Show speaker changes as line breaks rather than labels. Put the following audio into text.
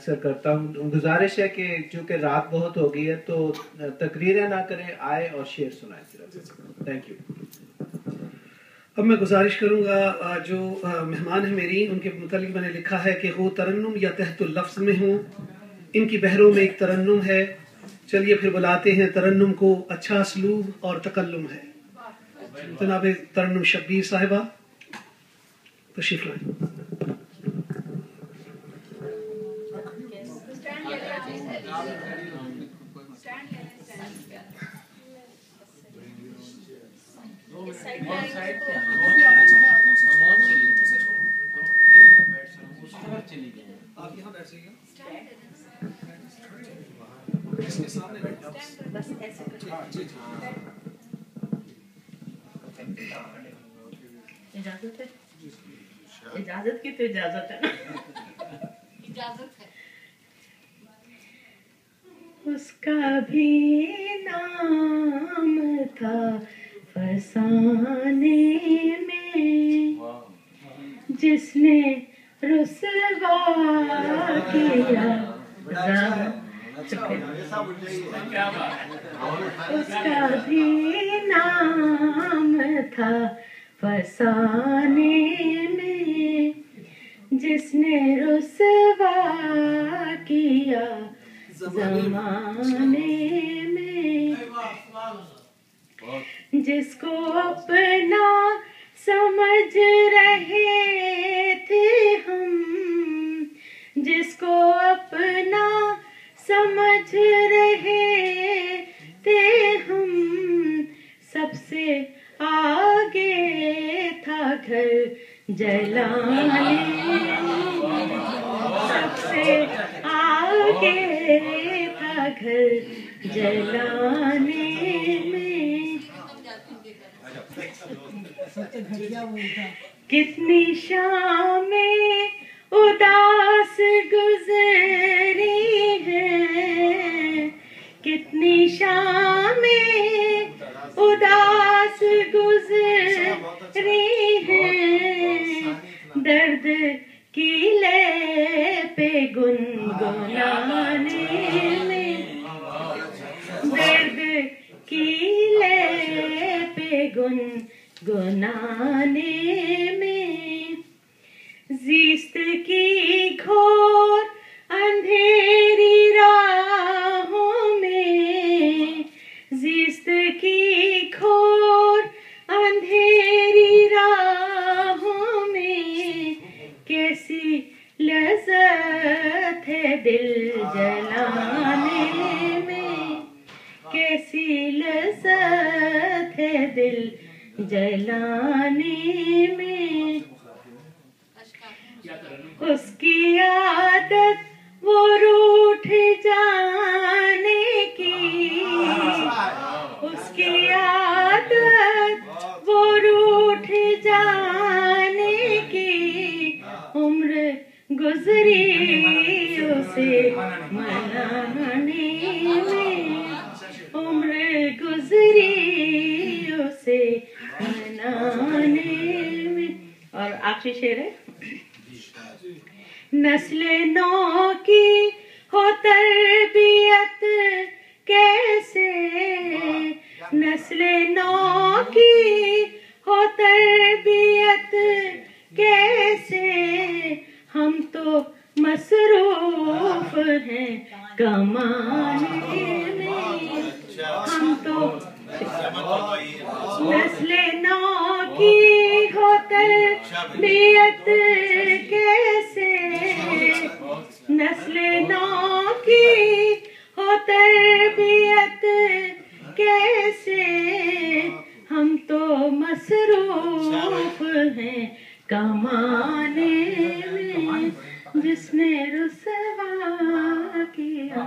अक्सर करता हूँ। गुजारिश है कि चूँकि रात बहुत हो गई है तो तकरीरें ना करें, आए और शेर सुनाएं सिर्फ। Thank you.
अब मैं गुजारिश करूँगा जो मेहमान है मेरी, उनके मुतालिक मैंने लिखा है कि वो तरन्नुम या तहतुल लफ्ज़ में हूँ, इनकी बहरों में एक तरन्नुम है। चलिए फिर बुलाते हैं तरन्नुम को। अच्छा असलूब और तकल्लुम है। जनाब तरन्नुम शब्बीर साहिबा तशरीफ लाएं। आप यहाँ बैठ जाइए, इसके सामने बैठ जाओ, बस ऐसे
इजाजत है, इजाजत की तो इजाजत है ना, इजाजत है। उसका भी नाम था फसाने में, जिसने रुसवा किया। उसका भी नाम था फसाने में, जिसने रुसवा किया ज़माने में। जिसको अपना समझ रहे थे हम, जिसको अपना समझ रहे थे हम, सबसे आगे था घर जलाने, सबसे आगे था घर जलाने में। कितनी शामें उदास गुजरी है, कितनी शामें उदास गुजरी है, दर्द की लय पे गुनगुनाने में, दर्द की लय पे गुनगुनाने में। ज़िस्त की घोर अंधेरी राहों में, ज़िस्त की घोर अंधेरी राहों में, कैसी लज़्ज़त है दिल जलाने में, कैसी लज़्ज़त है दिल जलाने में। उसकी आदत वो रूठ जाने की, उसकी आदत वो रूठ जाने की, उम्र गुजरी उसे मनाने में, उम्र गुजरी उसे मनाने में। और आखिरी शेर है। नस्ल नौ की हो तरबियत कैसे, नस्ल नौ की हो तरबियत कैसे, हम तो मसरूफ हैं कमाने में, हम तो नस्ल नौ की हो तरबियत कैसे, नस्ल नौ की हो तरबियत कैसे, हम तो मसरूफ हैं कमाने में, जिसने रुसवा किया।